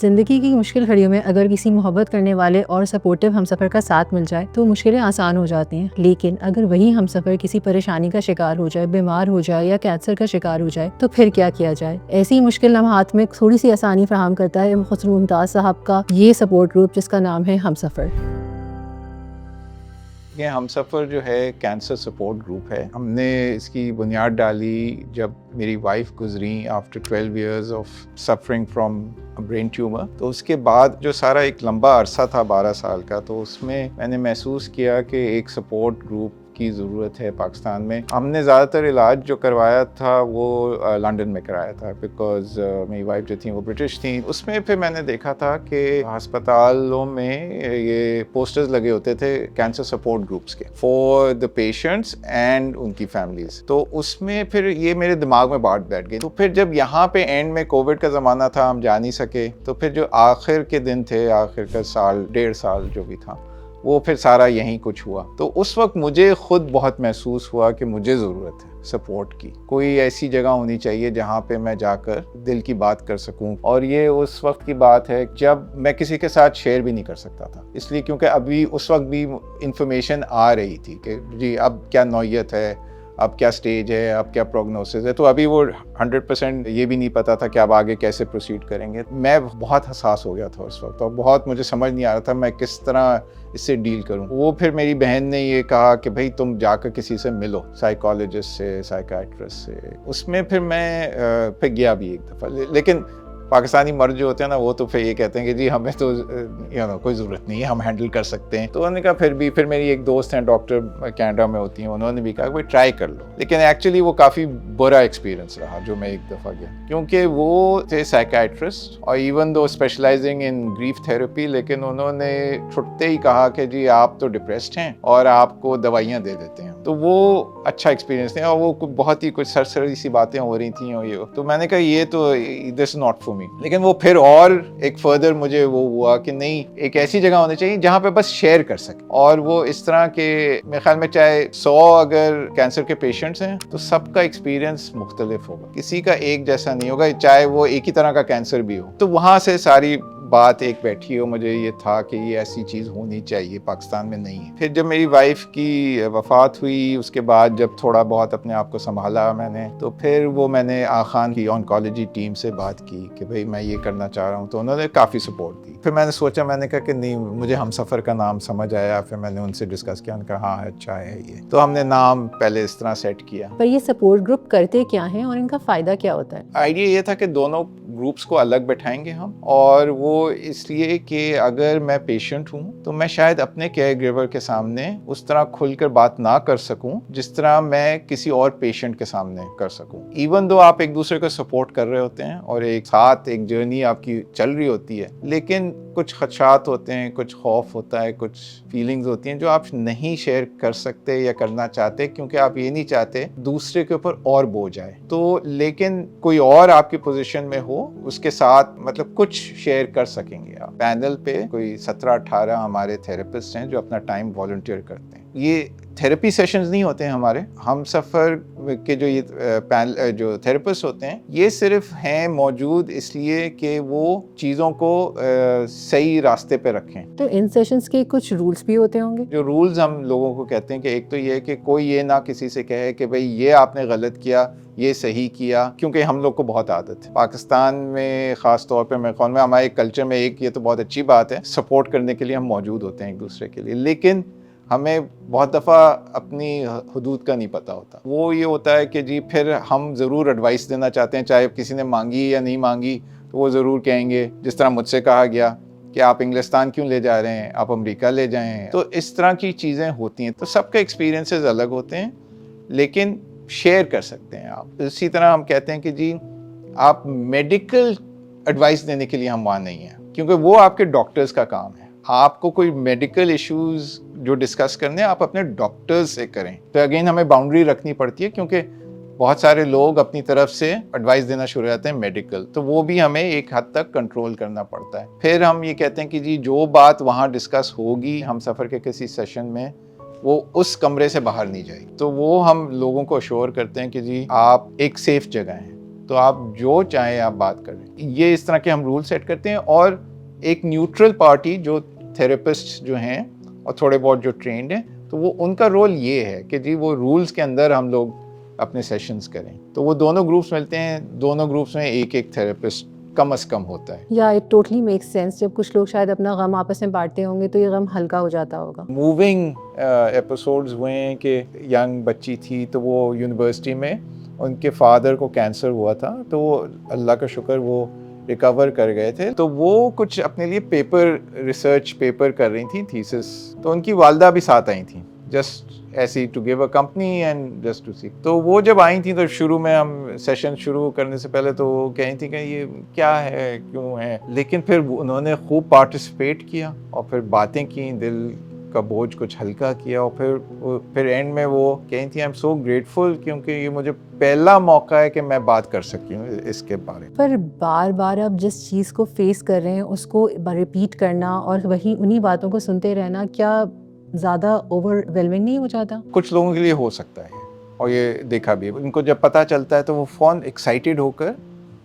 زندگی کی مشکل گھڑیوں میں اگر کسی محبت کرنے والے اور سپورٹو ہمسفر کا ساتھ مل جائے تو مشکلیں آسان ہو جاتی ہیں، لیکن اگر وہی ہمسفر کسی پریشانی کا شکار ہو جائے، بیمار ہو جائے یا کینسر کا شکار ہو جائے تو پھر کیا جائے؟ ایسی مشکل لمحات میں تھوڑی سی آسانی فراہم کرتا ہے خسرو ممتاز صاحب کا یہ سپورٹ گروپ، جس کا نام ہے ہمسفر۔ یہ ہمسفر جو ہے کینسر سپورٹ گروپ ہے۔ ہم نے اس کی بنیاد ڈالی جب میری وائف گزری after 12 years of suffering from brain tumour. تو اس کے بعد جو سارا ایک لمبا عرصہ تھا 12 سال کا، تو اس میں نے محسوس کیا کہ ایک سپورٹ گروپ کی ضرورت ہے پاکستان میں۔ ہم نے زیادہ تر علاج جو کروایا تھا وہ لنڈن میں کرایا تھا، بیکاز میری وائف جو تھیں وہ برٹش تھیں۔ اس میں پھر میں نے دیکھا تھا کہ ہسپتالوں میں یہ پوسٹرز لگے ہوتے تھے کینسر سپورٹ گروپس کے، فار دا پیشنٹس اینڈ ان کی فیملیز۔ تو اس میں پھر یہ میرے دماغ میں بات بیٹھ گئی۔ تو پھر جب یہاں پہ اینڈ میں کووڈ کا زمانہ تھا، ہم جا نہیں سکے، تو پھر جو آخر کے دن تھے، آخر کا سال 1.5 سال جو بھی تھا، وہ پھر سارا یہیں کچھ ہوا۔ تو اس وقت مجھے خود بہت محسوس ہوا کہ مجھے ضرورت ہے سپورٹ کی، کوئی ایسی جگہ ہونی چاہیے جہاں پہ میں جا کر دل کی بات کر سکوں۔ اور یہ اس وقت کی بات ہے جب میں کسی کے ساتھ شیئر بھی نہیں کر سکتا تھا، اس لیے کیونکہ ابھی اس وقت بھی انفارمیشن آ رہی تھی کہ جی اب کیا نوعیت ہے، اب کیا سٹیج ہے، اب کیا پروگنوسس ہے۔ تو ابھی وہ 100% یہ بھی نہیں پتا تھا کہ اب آگے کیسے پروسیڈ کریں گے۔ میں بہت حساس ہو گیا تھا اس وقت، اور بہت مجھے سمجھ نہیں آ رہا تھا میں کس طرح اس سے ڈیل کروں۔ وہ پھر میری بہن نے یہ کہا کہ بھائی تم جا کر کسی سے ملو، سائیکالوجسٹ سے، سائیکیٹرسٹ سے۔ اس میں پھر میں پھر گیا بھی ایک دفعہ، لیکن پاکستانی مرد جو ہوتے ہیں نا، وہ تو پھر یہ کہتے ہیں کہ جی ہمیں تو کوئی ضرورت نہیں ہے، ہم ہینڈل کر سکتے ہیں۔ تو انہوں نے کہا پھر میری ایک دوست ہیں ڈاکٹر کینیڈا میں ہوتی ہیں، انہوں نے بھی کہا کہ ٹرائی کر لو۔ لیکن ایکچولی وہ کافی برا ایکسپیرینس رہا جو میں ایک دفعہ گیا، کیونکہ وہ تھے سائیکیٹرسٹ اور ایون دو اسپیشلائزنگ ان گریف تھراپی، لیکن انہوں نے چھٹتے ہی کہا کہ جی آپ تو ڈپریسڈ ہیں اور آپ کو دوائیاں دے دیتے ہیں۔ تو وہ اچھا ایکسپیرینس نہیں، اور وہ بہت ہی کچھ سرسری سی باتیں ہو رہی تھیں، اور یہ تو میں نے کہا یہ تو دس از ناٹ فار می۔ لیکن وہ پھر اور ایک فردر مجھے وہ ہوا کہ نہیں، ایک ایسی جگہ ہونی چاہیے جہاں پہ بس شیئر کر سکے۔ اور وہ اس طرح کے میرے خیال میں چاہے 100 اگر کینسر کے پیشنٹس ہیں تو سب کا ایکسپیرینس مختلف ہوگا، کسی کا ایک جیسا نہیں ہوگا، چاہے وہ ایک ہی طرح کا کینسر بھی ہو۔ تو وہاں سے ساری بات ایک بیٹھی ہو، مجھے یہ تھا کہ یہ ایسی چیز ہونی چاہیے، پاکستان میں نہیں ہے۔ پھر جب میری وائف کی وفات ہوئی، اس کے بعد جب تھوڑا بہت اپنے آپ کو سنبھالا میں نے، تو پھر میں نے آخان کی آنکالوجی ٹیم سے بات کی کہ بھئی میں یہ کرنا چاہ رہا ہوں، تو انہوں نے کافی سپورٹ دی۔ پھر میں نے سوچا، میں نے کہا کہ نہیں، مجھے ہمسفر کا نام سمجھ آیا، پھر میں نے ان سے ڈسکس کیا، ان کا ہاں اچھا ہے یہ، تو ہم نے نام پہلے اس طرح سیٹ کیا۔ پر یہ سپورٹ گروپ کرتے کیا ہیں اور ان کا فائدہ کیا ہوتا ہے؟ آئیڈیا یہ تھا کہ دونوں گروپس کو الگ بٹھائیں گے ہم، اور وہ اس لیے کہ اگر میں پیشنٹ ہوں تو میں شاید اپنے کیئر گیور کے سامنے اس طرح کھل کر بات نہ کر سکوں جس طرح میں کسی اور پیشنٹ کے سامنے کر سکوں۔ ایون دو آپ ایک دوسرے کو سپورٹ کر رہے ہوتے ہیں اور ایک ساتھ ایک جرنی آپ کی چل رہی ہوتی ہے، لیکن کچھ خدشات ہوتے ہیں، کچھ خوف ہوتا ہے، کچھ فیلنگز ہوتی ہیں جو آپ نہیں شیئر کر سکتے یا کرنا چاہتے، کیونکہ آپ یہ نہیں چاہتے دوسرے کے اوپر اور بوجھ آئے۔ تو لیکن کوئی اور آپ کی پوزیشن میں ہو، اس کے ساتھ مطلب کچھ شیئر کر سکیں گے آپ۔ پینل پہ کوئی 17-18 ہمارے تھراپسٹ ہیں جو اپنا ٹائم والنٹیئر کرتے ہیں۔ یہ تھراپی سیشنز نہیں ہوتے ہیں ہمارے ہم سفر کے جو تھراپسٹ ہوتے ہیں، یہ صرف ہیں موجود اس لیے کہ وہ چیزوں کو صحیح راستے پہ رکھیں۔ تو ان سیشنز کے کچھ رولز بھی ہوتے ہوں گے؟ جو رولز ہم لوگوں کو کہتے ہیں کہ ایک تو یہ ہے کہ کوئی یہ نہ کسی سے کہے کہ بھئی یہ آپ نے غلط کیا، یہ صحیح کیا، کیونکہ ہم لوگ کو بہت عادت ہے پاکستان میں، خاص طور پہ میرے خیال میں ہمارے کلچر میں ایک یہ تو بہت اچھی بات ہے، سپورٹ کرنے کے لیے ہم موجود ہوتے ہیں ایک دوسرے کے لیے، لیکن ہمیں بہت دفعہ اپنی حدود کا نہیں پتہ ہوتا۔ وہ یہ ہوتا ہے کہ جی پھر ہم ضرور ایڈوائس دینا چاہتے ہیں، چاہے کسی نے مانگی یا نہیں مانگی، تو وہ ضرور کہیں گے، جس طرح مجھ سے کہا گیا کہ آپ انگلستان کیوں لے جا رہے ہیں، آپ امریکہ لے جائیں۔ تو اس طرح کی چیزیں ہوتی ہیں، تو سب کے ایکسپیرینسز الگ ہوتے ہیں، لیکن شیئر کر سکتے ہیں آپ۔ اسی طرح ہم کہتے ہیں کہ جی آپ میڈیکل ایڈوائس دینے کے لیے ہم وہاں نہیں ہیں، کیونکہ وہ آپ کے ڈاکٹرز کا کام ہے۔ آپ کو کوئی میڈیکل ایشوز جو ڈسکس کرنے آپ اپنے ڈاکٹرز سے کریں۔ تو اگین ہمیں باؤنڈری رکھنی پڑتی ہے، کیونکہ بہت سارے لوگ اپنی طرف سے ایڈوائس دینا شروع کرتے ہیں میڈیکل، تو وہ بھی ہمیں ایک حد تک کنٹرول کرنا پڑتا ہے۔ پھر ہم یہ کہتے ہیں کہ جی جو بات وہاں ڈسکس ہوگی ہم سفر کے کسی سیشن میں، وہ اس کمرے سے باہر نہیں جائے، تو وہ ہم لوگوں کو اشور کرتے ہیں کہ جی آپ ایک سیف جگہ ہیں، تو آپ جو چاہیں آپ بات کریں. یہ اس طرح کے ہم رول سیٹ کرتے ہیں, اور ایک نیوٹرل پارٹی جو تھراپسٹ جو ہیں اور تھوڑے بہت جو ٹرینڈ ہیں, تو وہ ان کا رول یہ ہے کہ جی وہ رولز کے اندر ہم لوگ اپنے سیشنز کریں. تو وہ دونوں گروپس ملتے ہیں, دونوں گروپس میں ایک تھراپسٹ کم از کم ہوتا ہے. یا اٹ ٹوٹلی میکس سینس. جب کچھ لوگ شاید اپنا غم آپس میں بانٹتے ہوں گے تو یہ غم ہلکا ہو جاتا ہوگا. موونگ ایپیسوڈز ہوئے ہیں کہ ینگ بچی تھی, تو وہ یونیورسٹی میں ان کے فادر کو کینسر ہوا تھا, تو وہ اللہ کا شکر وہ ریکور کر گئے تھے. تو وہ کچھ اپنے لیے ریسرچ پیپر کر رہی تھیں, تھیسس. تو ان کی والدہ بھی ساتھ آئی تھیں, جسٹ ایسی to give a company and just to see. تو وہ جب آئی تھیں تو شروع میں ہم سیشن شروع کرنے سے پہلے تو وہ کہی تھیں کہ یہ کیا ہے, کیوں ہے, لیکن پھر انہوں نے خوب پارٹیسپیٹ کیا اور پھر باتیں کی, دل کا بوجھ کچھ ہلکا کیا, اور پھر اینڈ میں وہ کہی تھی آئی ایم سو گریٹفل, کیونکہ یہ مجھے پہلا موقع ہے کہ میں بات کر سکی ہوں اس کے بارے میں. پر بار بار آپ جس چیز کو فیس کر رہے ہیں اس کو ریپیٹ کرنا اور وہی انہی باتوں کو سنتے رہنا, کیا زیادہ اوور ویلمنگ نہیں ہو جاتا؟ کچھ لوگوں کے لیے ہو سکتا ہے, اور یہ دیکھا بھی, ان کو جب پتہ چلتا ہے تو وہ فون ایکسائٹیڈ ہو کر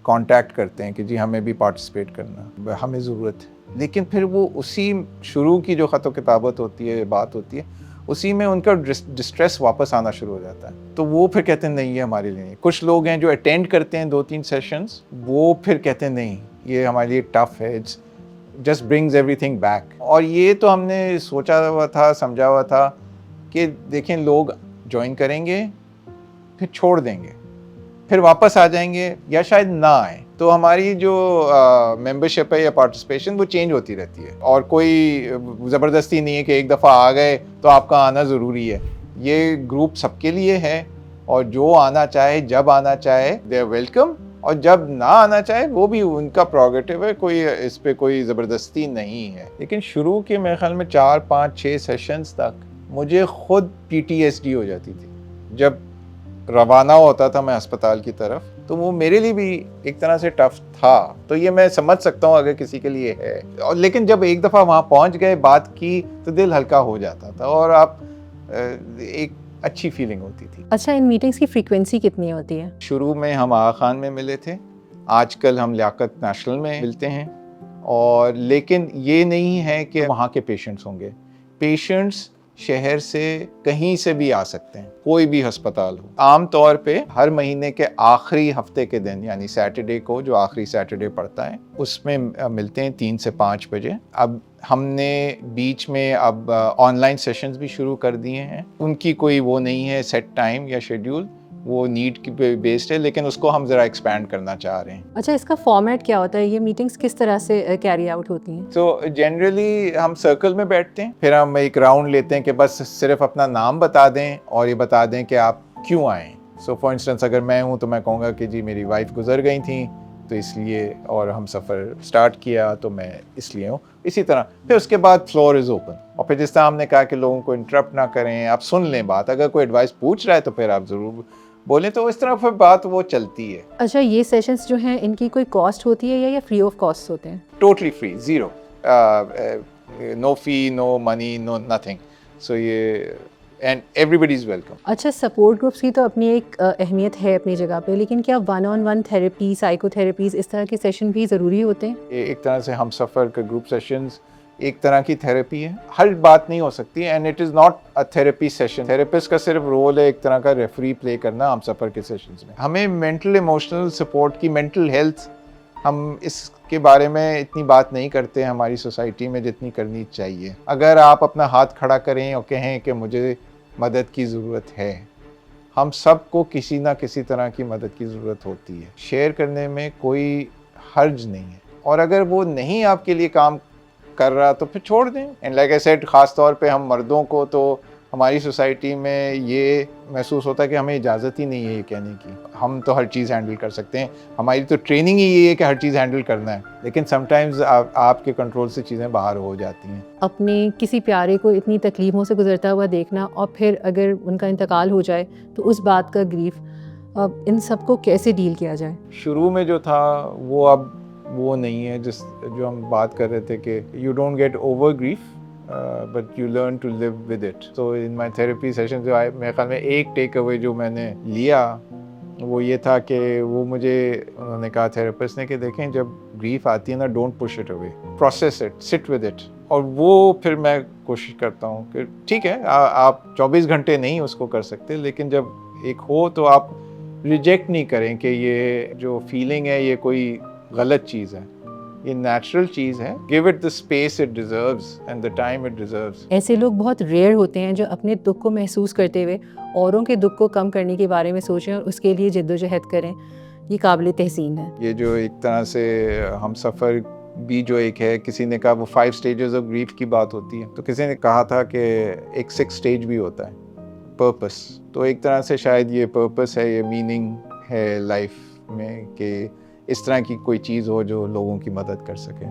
کانٹیکٹ کرتے ہیں کہ جی ہمیں بھی پارٹیسپیٹ کرنا, ہمیں ضرورت ہے. لیکن پھر وہ اسی شروع کی جو خط و کتابت ہوتی ہے, بات ہوتی ہے, اسی میں ان کا ڈسٹریس واپس آنا شروع ہو جاتا ہے. تو وہ پھر کہتے ہیں نہیں یہ ہمارے لیے نہیں. کچھ لوگ ہیں جو اٹینڈ کرتے ہیں 2-3 سیشنز, وہ پھر کہتے ہیں نہیں یہ ہمارے لیے ٹف ہے, just brings every thing back. اور یہ تو ہم نے سوچا ہوا تھا, سمجھا ہوا تھا کہ دیکھیں لوگ جوائن کریں گے, پھر چھوڑ دیں گے, پھر واپس آ جائیں گے, یا شاید نہ آئیں. تو ہماری جو ممبرشپ ہے یا پارٹیسپیشن وہ چینج ہوتی رہتی ہے, اور کوئی زبردستی نہیں ہے کہ ایک دفعہ آ گئے تو آپ کا آنا ضروری ہے. یہ گروپ سب کے لیے ہے, اور جو آنا چاہے جب آنا چاہے دے آر ویلکم, اور جب نہ آنا چاہے وہ بھی ان کا پروگیٹو ہے, کوئی اس پہ کوئی زبردستی نہیں ہے. لیکن شروع کے میرے خیال میں 4-5-6 سیشنز تک مجھے خود PTSD ہو جاتی تھی جب روانہ ہوتا تھا میں ہسپتال کی طرف. تو وہ میرے لیے بھی ایک طرح سے ٹف تھا, تو یہ میں سمجھ سکتا ہوں اگر کسی کے لیے ہے. اور لیکن جب ایک دفعہ وہاں پہنچ گئے, بات کی, تو دل ہلکا ہو جاتا تھا, اور آپ ایک اچھی فیلنگ ہوتی تھی. اچھا, ان میٹنگز کی فریکوینسی کتنی ہوتی ہے؟ شروع میں ہم آغا خان میں ملے تھے, آج کل ہم لیاقت نیشنل میں ملتے ہیں. اور لیکن یہ نہیں ہے کہ وہاں کے پیشنٹس ہوں گے. پیشنٹس شہر سے کہیں سے بھی آ سکتے ہیں, کوئی بھی ہسپتال ہو. عام طور پہ ہر مہینے کے آخری ہفتے کے دن, یعنی سیٹرڈے کو, جو آخری سیٹرڈے پڑتا ہے, اس میں ملتے ہیں 3 سے 5 بجے. اب ہم نے بیچ میں اب آن لائن سیشنز بھی شروع کر دیے ہیں. ان کی کوئی وہ نہیں ہے سیٹ ٹائم یا شیڈیول, وہ نیڈ کی بیسڈ ہے, لیکن اس کو ہم ذرا ایکسپینڈ کرنا چاہ رہے ہیں. اچھا, اس کا فارمیٹ کیا ہوتا ہے؟ یہ میٹنگز کس طرح سے کیری آؤٹ ہوتی ہیں؟ تو جنرلی ہم سرکل میں بیٹھتے ہیں, پھر ہم ایک راؤنڈ لیتے ہیں کہ بس صرف اپنا نام بتا دیں اور یہ بتا دیں کہ آپ کیوں آئیں. سو فار انسٹنس اگر میں ہوں تو میں کہوں گا کہ جی میری وائف گزر گئی تھیں تو اس لیے, اور ہم سفر سٹارٹ کیا تو میں اس لیے ہوں. اسی طرح پھر اس کے بعد فلور از اوپن, اور پھر جس طرح ہم نے کہا کہ لوگوں کو انٹرپٹ نہ کریں, آپ سن لیں بات, اگر کوئی ایڈوائس پوچھ رہا ہے تو پھر آپ ضرور بولیں. تو اس طرح پھر بات وہ چلتی ہے. اچھا, یہ سیشنز جو ہیں ان کی کوئی کاسٹ ہوتی ہے یا فری آف کاسٹ ہوتے ہیں؟ ٹوٹلی فری, زیرو, نو فی, نو منی, نو نتھنگ. سو یہ and everybody is welcome. اچھا, سپورٹ گروپس کی تو اپنی ایک اہمیت ہے اپنی جگہ پہ, لیکن کیا 1-on-1 تھیراپی, سائیکو تھیراپیز, اس طرح کے سیشن بھی ضروری ہوتے ہیں؟ ایک طرح سے ہم سفر کا گروپ سیشنز ایک طرح کی تھیراپی ہے. ہر بات نہیں ہو سکتی, and it is not a therapy session. Therapist کا صرف رول ہے ایک طرح کا ریفری پلے کرنا ہم سفر کے سیشنز میں. ہمیں مینٹل ایموشنل سپورٹ کی, مینٹل ہیلتھ, ہم اس کے بارے میں اتنی بات نہیں کرتے ہماری سوسائٹی میں جتنی کرنی چاہیے. اگر آپ اپنا ہاتھ کھڑا کریں اور کہیں کہ مجھے مدد کی ضرورت ہے, ہم سب کو کسی نہ کسی طرح کی مدد کی ضرورت ہوتی ہے. شیئر کرنے میں کوئی حرج نہیں ہے, اور اگر وہ نہیں آپ کے لیے کام کر رہا تو پھر چھوڑ دیں. اینڈ لائک آئی سیڈ, خاص طور پہ ہم مردوں کو تو ہماری سوسائٹی میں یہ محسوس ہوتا ہے کہ ہمیں اجازت ہی نہیں ہے یہ کہنے کی, ہم تو ہر چیز ہینڈل کر سکتے ہیں, ہماری تو ٹریننگ ہی یہ ہے کہ ہر چیز ہینڈل کرنا ہے. لیکن سم ٹائمز آپ کے کنٹرول سے چیزیں باہر ہو جاتی ہیں. اپنے کسی پیارے کو اتنی تکلیفوں سے گزرتا ہوا دیکھنا, اور پھر اگر ان کا انتقال ہو جائے تو اس بات کا گریف, ان سب کو کیسے ڈیل کیا جائے؟ شروع میں جو تھا وہ اب وہ نہیں ہے, جو ہم بات کر رہے تھے کہ you don't get over grief, but you learn to live with it. So in my therapy session جو میرے خیال میں ایک ٹیک اوے جو میں نے لیا وہ یہ تھا کہ وہ مجھے انہوں نے کہا تھراپسٹ نے کہ دیکھیں جب گریف آتی ہے نا don't push it away, process it, sit with it. اور وہ پھر میں کوشش کرتا ہوں کہ ٹھیک ہے آپ 24 گھنٹے نہیں اس کو کر سکتے، لیکن جب ایک ہو تو آپ ریجیکٹ نہیں کریں کہ یہ جو فیلنگ ہے یہ کوئی غلط چیز ہے، یہ نیچرل چیز ہے. Give it the space it deserves and the time it deserves. ایسے لوگ بہت ریئر ہوتے ہیں جو اپنے دکھ کو محسوس کرتے ہوئے اوروں کے دکھ کو کم کرنے کے بارے میں سوچیں اور اس کے لیے جد و جہد کریں. یہ قابل تحسین ہے. یہ جو ایک طرح سے ہم سفر بھی جو ایک ہے، کسی نے کہا وہ 5 stages آف گریف کی بات ہوتی ہے، تو کسی نے کہا تھا کہ ایک 6 stage بھی ہوتا ہے، پرپس. تو ایک طرح سے شاید یہ پرپس ہے، یہ میننگ ہے لائف میں کہ اس طرح کی کوئی چیز ہو جو لوگوں کی مدد کر سکے.